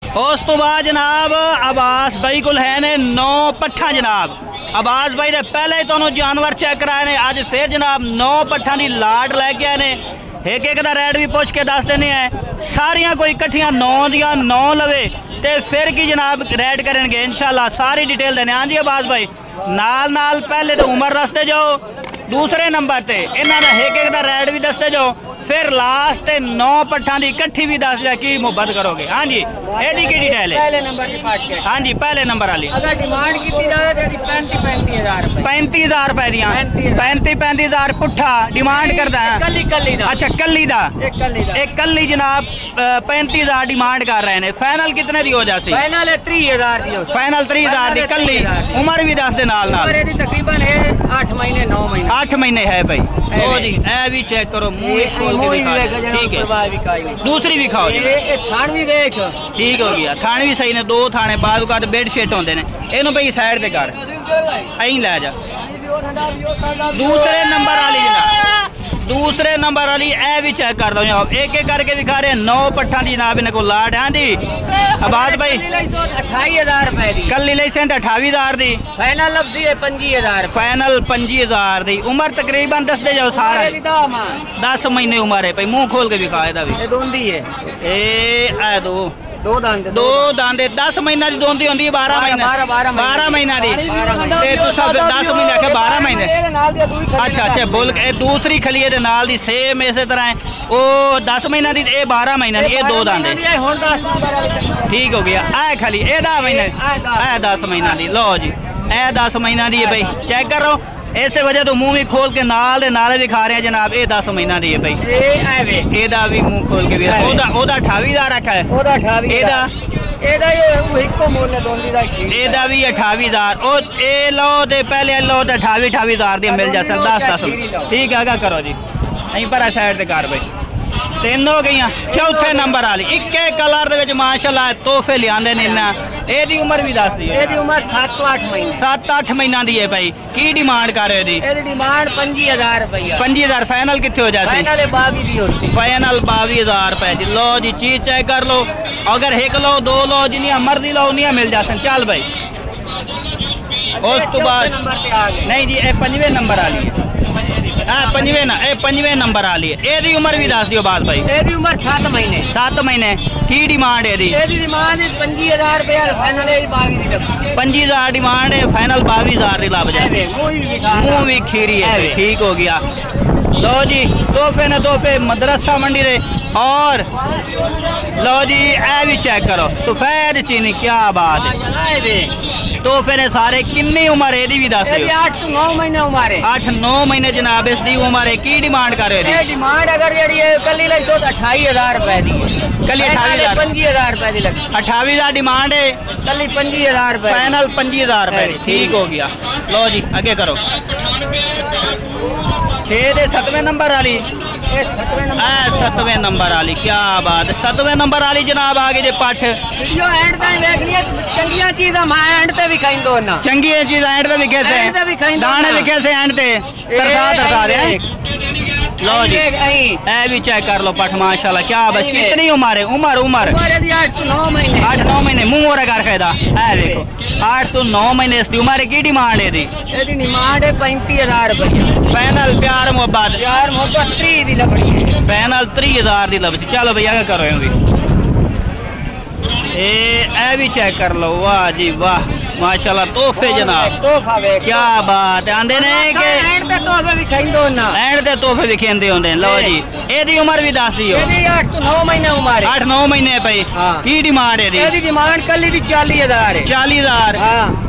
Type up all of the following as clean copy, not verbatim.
उस तो बाद जनाब अब्बास भाई को है ने 9 पट्ठा जनाब। अब्बास भाई ने पहले ही तो जानवर चेक कराए ने, अज फिर जनाब 9 पट्ठा की लाट लैके आए ने। एक एक का रेट भी पूछ के दस देने हैं। सारियां कोई कट्ठियां 9 दियां 9 लवे ते फिर की जनाब रेट करेंगे इंशाल्लाह, सारी डिटेल देने। हाँ जी अब्बास भाई, नाल नाल पहले तो उम्र दसते जाओ, दूसरे नंबर ते इन्हां दा एक एक दा रेट भी दसते जाओ, फिर लास्ट 9 पट्ठा की कट्ठी भी दस जाए की मुहब्बत करोगे। हाँ जी एडी की डिटेल है पहले नंबर की पार्ट के। हाँ जी पहले नंबर वाली अगर डिमांड की 35,000 रुपए दियां 35,000 पुट्ठा डिमांड करता है। अच्छा कल्ली दा एक कल्ली जनाब 35,000 डिमांड कर रहे हैं। फाइनल कितने दी हो जाती? फाइनल 30,000 दी। फाइनल 30,000 दी कल्ली। उम्र भी दस दे नाल नाल तकरीबन है 8 महीने 9 महीने 8 महीने है भाई। ओ जी ए भी चेक करो, मुंह खोल के दिखा। ठीक है दूसरी भी खाओ जी। थान भी देख ठीक हो गया, थान भी सही ने, 2 थाने बाद का बेड शेट होंगे ने। इनू भाई साइड ते कर अं लै जा। दूसरे नंबर वाली जनाब, दूसरे नंबर वाली ए भी चेक कर लो जनाब, एक एक करके दिखा रहे हैं। 9 पट्ठा की जनाब इन्हें को लाट है जी। अब्बास भाई 28,000 रुपए दी कल लाइसेंस 28,000 दी। फाइनल लफ्जी है 25,000 फाइनल 25,000 दी। उम्र तकरीबन दस दे जाओ सारा 10 महीने उम्र है भाई। मुंह खोल के दिखा दो दांदे 10 महीना की दोंदी होंदी है 12 महीने 12 महीना दी 10 महीने आखे 12 महीने। अच्छा अच्छा बोल के दूसरी खलीए दे नाल दी सेम इस तरह है वो 10 महीना दी, ये 12 महीना दी, ये 2 दांदे। ठीक हो गया। ए खली ए 10 महीने ए 10 महीना दी। लो जी ए 10 महीना दी है भाई, चेक करो। इस वजह तो मुंह भी खोल के नाल दिखा रहे हैं जनाब। ये 10 महीना दी है भाई। एदा भी मुंह खोल के भी 28,000 रखा है। एदा भी 28,000 ए लो दे पहले लो तो 28,000 दी मिल जाता 10। ठीक है करो जी यहीं पर साइड से कर भाई। 3 हो गई। चौथे नंबर वाली एक कलर दे माशाल्लाह तोहफे लियाने ने। एदी उम्र भी दस दी। एदी उम्र 7-8 महीने 7-8 महीना दी है भाई। की डिमांड कर रहे दी? डिमांड 25,000 रुपया। 25,000 फाइनल कितने हो जाती? फाइनल 22,000 रुपए जी। लो जी चीज चेक कर लो, अगर एक लो 2 लो जिन्नियां मर्जी लो उन्नियां मिल जाती। चल भाई उस तो बाद नहीं जी ये 5वें नंबर वाली है। हाँ 5वें नंबर वाली है। एदी उम्र भी दस दियो बात भाई। एदी उम्र 7 महीने 7 महीने। की डिमांड है एदी? एदी डिमांड 25,000 रुपया फाइनल 25,000 डिमांड है, फाइनल 22,000 दी लब जाए। मुंह भी खीरी है। ठीक हो गया। लो जी तोहफे ने तोहफे मदरसा मंडी दे। और लो जी ए भी चेक करो सफेद चीनी, क्या बात है। तोहफे ने सारे किन्नी उम्र है भी दस? 8-9 महीने उम्र है। 8-9 महीने जनाब इसकी उम्र है। की डिमांड कर रहे हैं? डिमांड अगर कल 28,000 रुपए दी। कल 28,000 25,000 रुपए दी लगी। 28,000 डिमांड है, कल 25,000 रुपए फाइनल 25,000 रुपए। ठीक हो गया। लो जी आगे करो। 6 दे 7वें नंबर वाली 7वें नंबर वाली, क्या बात है। 7वें नंबर वाली जनाब आ गई जे पठ। चंगिया चीज़ा एंड ते भी खाइन दो ना। चंगिया चीज़ा एंड ते भी कैसे दाने भी कैसे एंड ते तरसा दे। लो जी ए भी चेक कर लो पठ माशाल्लाह, क्या बच कितनी उम्र है? उम्र 8-9 महीने 8-9 महीने। मुंह और कर खायदा ए देखो 8-9 महीने इसकी उम्र। की डिमांड है? डिमांड है 35,000 रुपये। फाइनल प्यार मोहब्बत 30 दी लबड़ी है। फाइनल 30,000 दी लबड़ी। चलो भैया क्या करो भी ए भी चेक कर लो। वाह जी वाह माशाल्लाह तोहफे जनाब, क्या बात है। आंदे ने कि एंड ते तोहफे भी खेंदे ना, एंड ते तोहफे भी खेंदे होंदे। लो जी एदी उम्र भी दस दियो। एदी 8-9 महीने उम्र है। 8-9 महीने भाई। की डिमांड है? एदी डिमांड कल दी 40,000 है। 40,000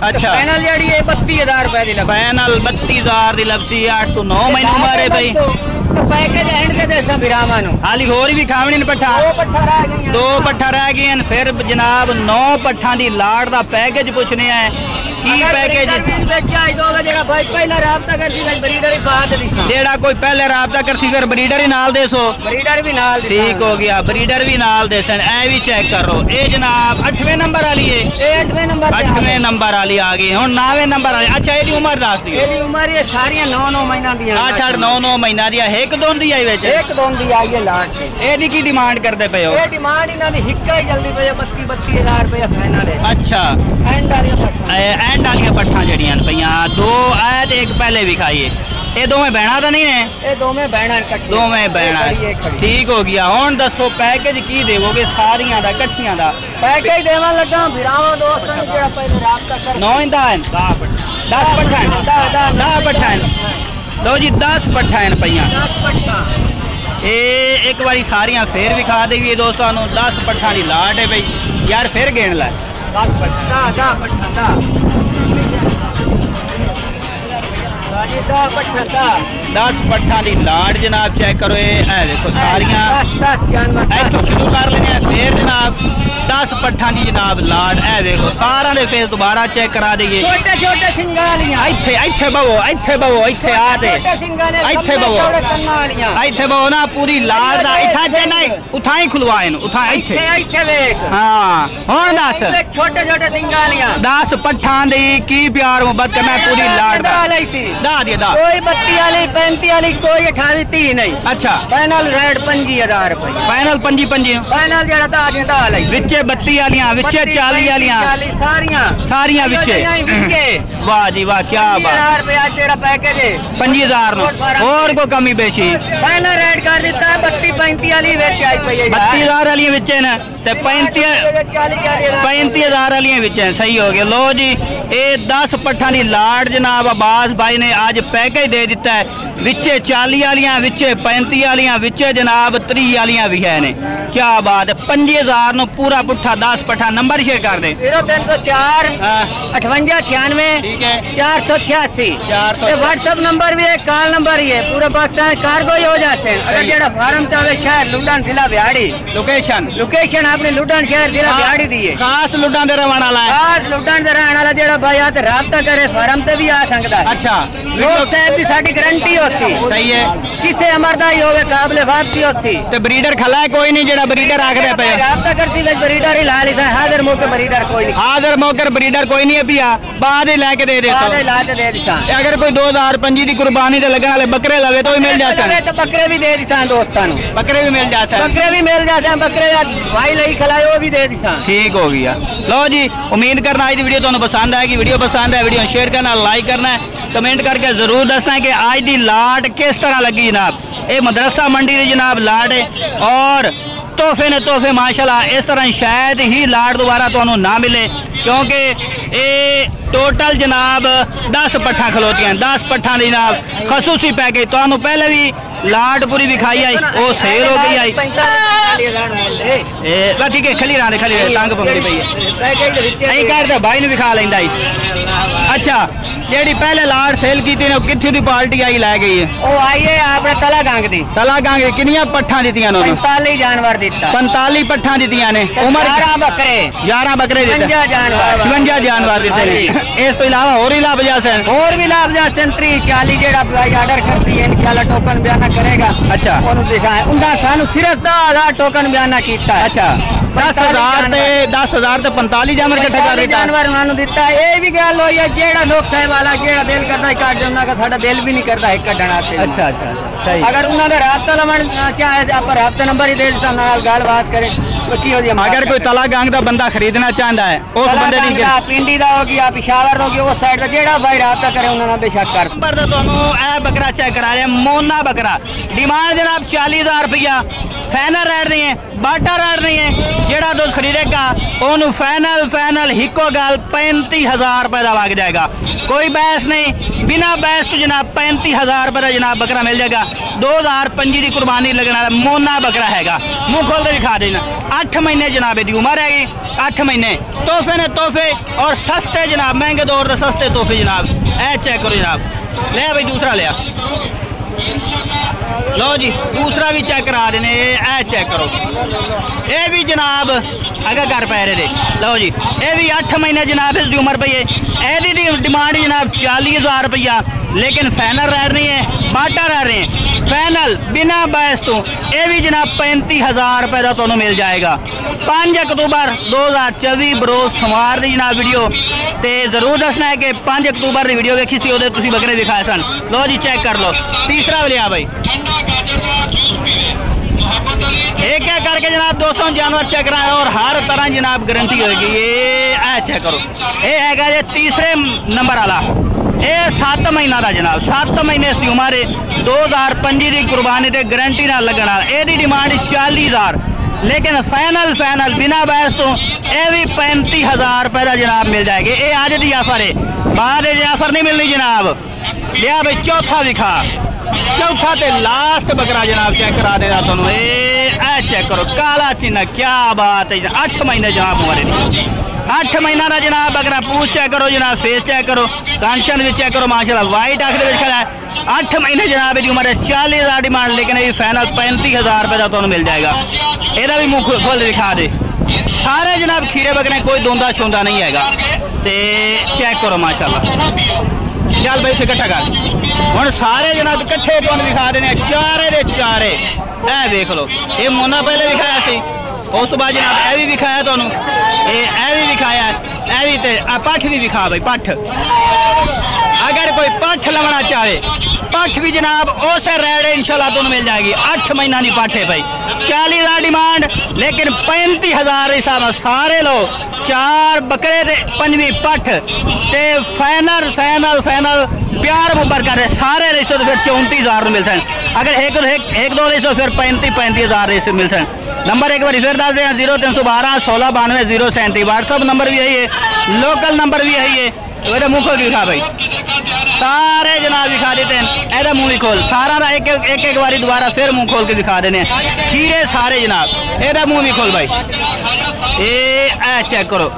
अच्छा। फाइनल जड़ी है 32,000 रुपए दी लबसी। फाइनल 32,000 दी लबसी। 8-9 महीने उम्र है भाई। पैकेज एंड के देसा बिरामा नु हाली होर भी खावनी ने पट्ठा 2 पट्ठा रह गए। फिर जनाब 9 पट्ठा दी लाड़ दा पैकेज पुछने है। की पैकेज जेड़ा कोई पहले राबता करसी फिर ब्रीडर ही नाल देसो ब्रीडर भी नाल ठीक हो गया ब्रीडर भी नाल देसन ए भी चेक करो ये जनाब 8वें नंबर वाली है 8वें नंबर वाली आ गई हुन 9वें नंबर वाली अच्छा ये उम्र दस दी ये उम्र ये सारी 9-9 महीना दी 8-9 महीना दी एक दोन दी आई विच एक दोन दी आई है लास्ट ए दी की डिमांड करदे पे हो ये डिमांड इना दी हिक्का ही जल्दी पे 32,000 रुपया फाइनल है अच्छा एंड वाली पट्ठा जड़ियां पईयां दो ऐ ते एक पहले भी खाइए ये दोवें बहना तो नहीं है ये दोवें बहना ठीक हो गया हुन दसो पैकेज की देवोगे सारियां दा इकट्ठियां दा पैकेज देवन लगा भिरावां दोस्तां ने जेड़ा पहले राबता कर 9 इंदा 10 पट्ठा लो जी 10 पट्ठा हैं पईयां 10 पट्ठा एक बारी सारियां फिर विखा देवी दोस्तों 10 पट्ठा की लाट है भाई यार फिर गिन लै 10 पट्ठा 10 पट्ठा की लाट जनाब चेक करो ये देखो सारियां इत्थों शुरू कर लेंगे फिर जनाब 10 पट्ठा की जनाब लाट है देखो सारा दे फेस दोबारा चेक करा दईए छोटे सिंगालियां इत्थे बवो इत्थे आ दे इत्थे बवो ना पूरी लाट दा इत्थे नहीं उठाई खुलवाए उठा इत्थे देख हां हुन दस छोटे सिंगालियां 10 पट्ठा दी की प्यार मोहब्बत करना पूरी लाट दा दिया दा कोई 32 वाली 35 वाली कोई 28 30 नहीं अच्छा फाइनल रेट 25,000 रुपए फाइनल 25 फाइनल जेड़ा दा दी दा लाई विचे 32 वालियां विचे 40 वालियां सारियां विचे वाह जी वाह क्या बात 1000 रुपया तेरा पैकेज है 25,000 और को कमी बेशी फाइनल रेट कर दिता 32 35 वाली विच आई पई है 32,000 वाली विचे ना ते 35,000 वाली विचे सही हो गया लो जी ये 10 पट्ठा की लाट जनाब अब्बास भाई ने आज पैकेज दे दिता है विचे 40 वालियां विचे 35 वालियां विचे जनाब 30 वालियां भी है ने क्या बात है 25,000 नो पूरा पुट्ठा 10 पट्ठा नंबर शेयर कर दे 0304 5896 ठीक है 486 व्हाट्सएप नंबर भी है कॉल नंबर ही है पूरे पाकिस्तान कार्गो ही हो जाते हैं अगर जेड़ा फार्म चाहे शहर लुडन जिला बिहाड़ी लोकेशन आपने लुडन शहर जिला बिहाड़ी दी है खास लुडन दे रहने वाला है खास लुडन दे रहने वाला जेड़ा भाई आ ते राब्ता करे फार्म ते भी आ सकदा है अच्छा लोग साहब की साडी गारंटी होती सही है किसे अमरदाई होवे काबिल वापसी होती ते ब्रीडर खला है कोई नहीं जेड़ा ब्रीडर आखदे पे राब्ता करती है ब्रीडर ही ला लेता है हाजिर मौके ब्रीडर कोई नहीं हाजिर मौके ब्रीडर कोई नहीं है पिया बाद ही लेके दे देता बाद ला के दे देता अगर कोई 2025 की कुर्बानी ते लगने वाले बकरे लवे तो भी मिल जाते हैं तो बकरे भी दे देता दोस्तां बकरे भी मिल जाते हैं बकरे भाई लई खलाए वो भी दे देता ठीक हो गया लो जी उम्मीद करना आज की वीडियो तुहानू पसंद आएगी वीडियो पसंद है वीडियो शेयर करना लाइक करना है कमेंट करके जरूर दसना है कि आज की लाट किस तरह लगी जनाब ये मदरसा मंडी की जनाब लाट है और तोहफे ने तोहफे माशाल्लाह इस तरह शायद ही लाट दोबारा तुहानू ना मिले क्योंकि ये टोटल जनाब 10 पट्ठा खलोतियां 10 पट्ठा जनाब खसूसी पैकेज तुहानू पहले भी लाट पूरी दिखाई आई वो सेल हो गई आई ठीक है खली रहा तंग पकड़ी पई है करते भाई ने दिखा लेंदा अच्छा जेडी पहले लाट सेल की थी कित्थे दी पार्टी आई लै गई है ओ आई है आपने तला गांग दी कितनी पट्ठा दित्तियां ने 45 जानवर दिता 45 पट्ठा दित्तियां ने उम्र 11 बकरे 56 जानवर दिते ने इस तो इलावा और ही लाभ जासन और भी लाभ जासन 30-40 जेड़ा भाई ऑर्डर करती है इंशाल्लाह टोकन बयाना करेगा अच्छा ओनु दिखाए उनका सानू सिर्फ 10,000 टोकन बयाना कीता है अच्छा 10,000 ते 45 जानवर इकट्ठे कर जानवर उन्होंने दिता है ये भी गल होई है जेड़ा लोग साहब वाला जेड़ा दिल करता है काट देना का साडा दिल भी नहीं करता है कढना से अच्छा सही अगर उन्होंने राब्ता लमन चाहे आप राब्ता नंबर ही दे देता नाल गल बात करे की हो अगर कोई तला गांग दा बंदा खरीदना चाहता है उस बंदे दी पिंडी दा हो गया पिशावर हो गया उस साइड दा जेड़ा भाई राब्ता करे उन्होंने बेशक कर नंबर दा तोनू ए बकरा चेक करा रहे मोना बकरा डिमांड जनाब 40,000 रुपया फाइनल रेट नहीं है बाटा रेट नहीं है जेड़ा दोस्त खरीदेगा ओनू फाइनल हिको गल 35,000 रुपए का लग जाएगा कोई बहस नहीं बिना बहस तो जनाब 35,000 रुपए का जनाब बकरा मिल जाएगा 2025 की कुर्बानी लगने वाला मोना बकरा हैगा मुंह खोल के दिखा देना 8 महीने जनाब की उम्र हैगी 8 महीने तोहफे ने तोहफे और सस्ते जनाब महंगे दौर के सस्ते तोहफे जनाब ए चेक करो जनाब ले भाई दूसरा लिया लो जी दूसरा भी चेक करा देने, ए चेक करो, ये भी जनाब अगर घर पैरे दे। लो जी ये भी 8 महीने जनाब इसकी उम्र पई है। एदी डिमांड जनाब 40,000 रुपया, लेकिन फाइनल रह रही है, बाटा रह रहे हैं फाइनल बिना बहस तो। ये भी जनाब 35,000 रुपये का तुम्हें मिल जाएगा। 5 अक्तूबर 2024 बरोज सोमवार की जनाब वीडियो, तो जरूर दसना है कि 5 अक्तूबर की वीडियो देखी सी, वो तुम बकरे दिखाए सन। लो जी चेक कर लो, तीसरा भी लिया भाई, एक एक करके जनाब दोस्तों जानवर चेक कराए और हर तरह जनाब गारंटी होगी। ये चेक करो, ये है जी तीसरे नंबर वाला, ये 7 महीना का जनाब, 7 महीने इसकी उम्र है। 2025 की कुर्बानी से गारंटी ना लगना। यदी डिमांड 40,000, लेकिन फाइनल बिना बहस तो ये भी 35,000 रुपये का जनाब मिल जाएगी। ये आज की ऑफर है, बाद ऑफर नहीं मिलनी जनाब। लिया भाई चौथा दिखा, चौथा ते लास्ट बकरा जनाब चेक करा देना तुम। ये चेक करो, काला चिन्ह, क्या बात है। 8 महीने जनाब उम्र, 8 महीना का जनाब बकरा। पूछ चेक करो जनाब, फेस चेक करो, कांशन भी चेक करो, माशाल्लाह वाइट आंख दे खड़ा है। 8 महीने जनाब की उम्र है, 40,000 डिमांड, लेकिन ये फाइनल 35,000 रुपये का तुम्हें मिल जाएगा। यदा भी मुँह खोल दिखा दे, सारे जनाब खीरे बकरे, कोई दोंदा शोंदा नहीं हैगा। ते चेक करो माशाल्लाह। चल भाई इकट्ठा कर हम सारे जनाब इकट्ठे तुम दिखा देने, चारे दे चारे। ए देख लो, ये मोना पहले दिखाया सी, उस बाद जनाब भी दिखाया तुम, ये भी दिखाया, ए भी ते पठ भी दिखा भाई, पठ। अगर कोई पठ लवना चाहे, पठ भी जनाब उस रेट इंशाल्लाह तुम्हें मिल जाएगी। 8 महीना नहीं पठ है भाई, 40,000 डिमांड, लेकिन 35,000 हिसाब सारे लो। 4 बकरे ते 5वीं पठ, ते फाइनल प्यार मुबर कर रहे सारे रिश्ते तो फिर 34,000 मिलते हैं। अगर एक दो रिश्ते फिर 35,000 रिश्ते मिलते हैं। नंबर एक बार फिर दस दें, 0312 16 92 037। व्हाट्सअप नंबर भी यही है, लोकल नंबर भी यही है। मेरे मुँह खोल दिखा भाई, सारे जनाब दिखा देते हैं। ऐसा मुँह भी खोल, सारा एक बारी दोबारा फिर मुँह खोल के दिखा देने खीरे सारे जनाब। ऐसा मुँह भी खोल भाई, ये चेक करो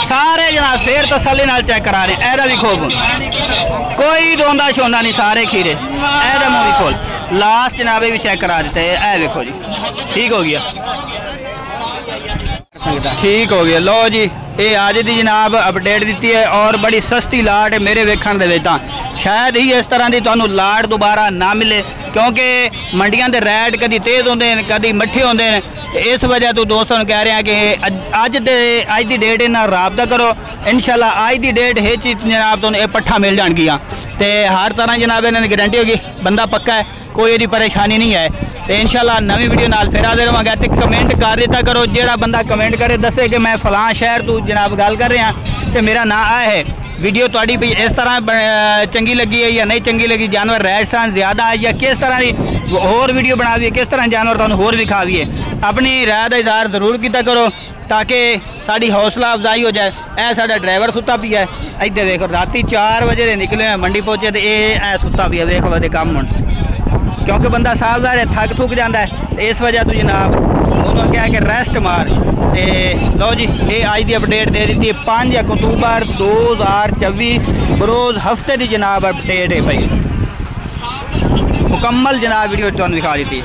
सारे जनाब, फिर तसल्ली नाल चेक करा रहे। ऐसा भी खोल, कोई दोंदा शोंदा नहीं, सारे खीरे। ऐसा मुँह भी खोल, लास्ट जनाबे भी चेक करा देते हैं। ऐ देखो जी, ठीक हो गया, ठीक हो गया। लो जी ये आज की जनाब अपडेट दी है, और बड़ी सस्ती लाट है मेरे वेखण दे विच। शायद ही इस तरह की तुहानू लाट दोबारा ना मिले, क्योंकि मंडियां दे रेट कभी तेज़ होंदे हैं, कभी मट्ठे होंदे हैं। इस वजह तो दोस्तों कह रहे हैं कि अज की डेट इन्ना राबता करो, इंशाल्लाह अज की डेट है चीज जनाब तुहानू ये पट्ठा मिल जाएगियाँ। तो हर तरह जनाब इन्होंने गारंटी होगी, बंदा पक्का है, कोई यदी परेशानी नहीं है। तो इंशाल्लाह नवी वीडियो नाल फिर हाजिर होवांगे। तो कमेंट कर दिता करो, जेड़ा बंदा कमेंट करे दसे कि मैं फलां शहर तू जनाब गल कर रहा, तो मेरा नाम आ है। वीडियो थोड़ी भी इस तरह चंगी लगी है या नहीं चंगी लगी, जानवर रेट सान ज़्यादा है या किस तरह की होर वीडियो बना दी है, किस तरह जानवर तुहानू होर विखा दी है, अपनी राय का इजहार जरूर किया करो ताकि साड़ी हौसला अफजाई हो जाए। ऐ साडा ड्राइवर सुता पिया है, इधर देखो राती 4 बजे दे निकले मंडी पहुंचे, तो ये सुता पिया देख लो काम हुण, क्योंकि बंदा साहबदार है, थक थुक जाता है। इस वजह तो जनाब उन्होंने कहा कि रेस्ट मार। लो जी ये आज की अपडेट दे दी है 5 अक्तूबर 2024 बरोज हफ्ते की जनाब अपडेट है भाई, मुकम्मल जनाब वीडियो तुहानू दिखा दी थी।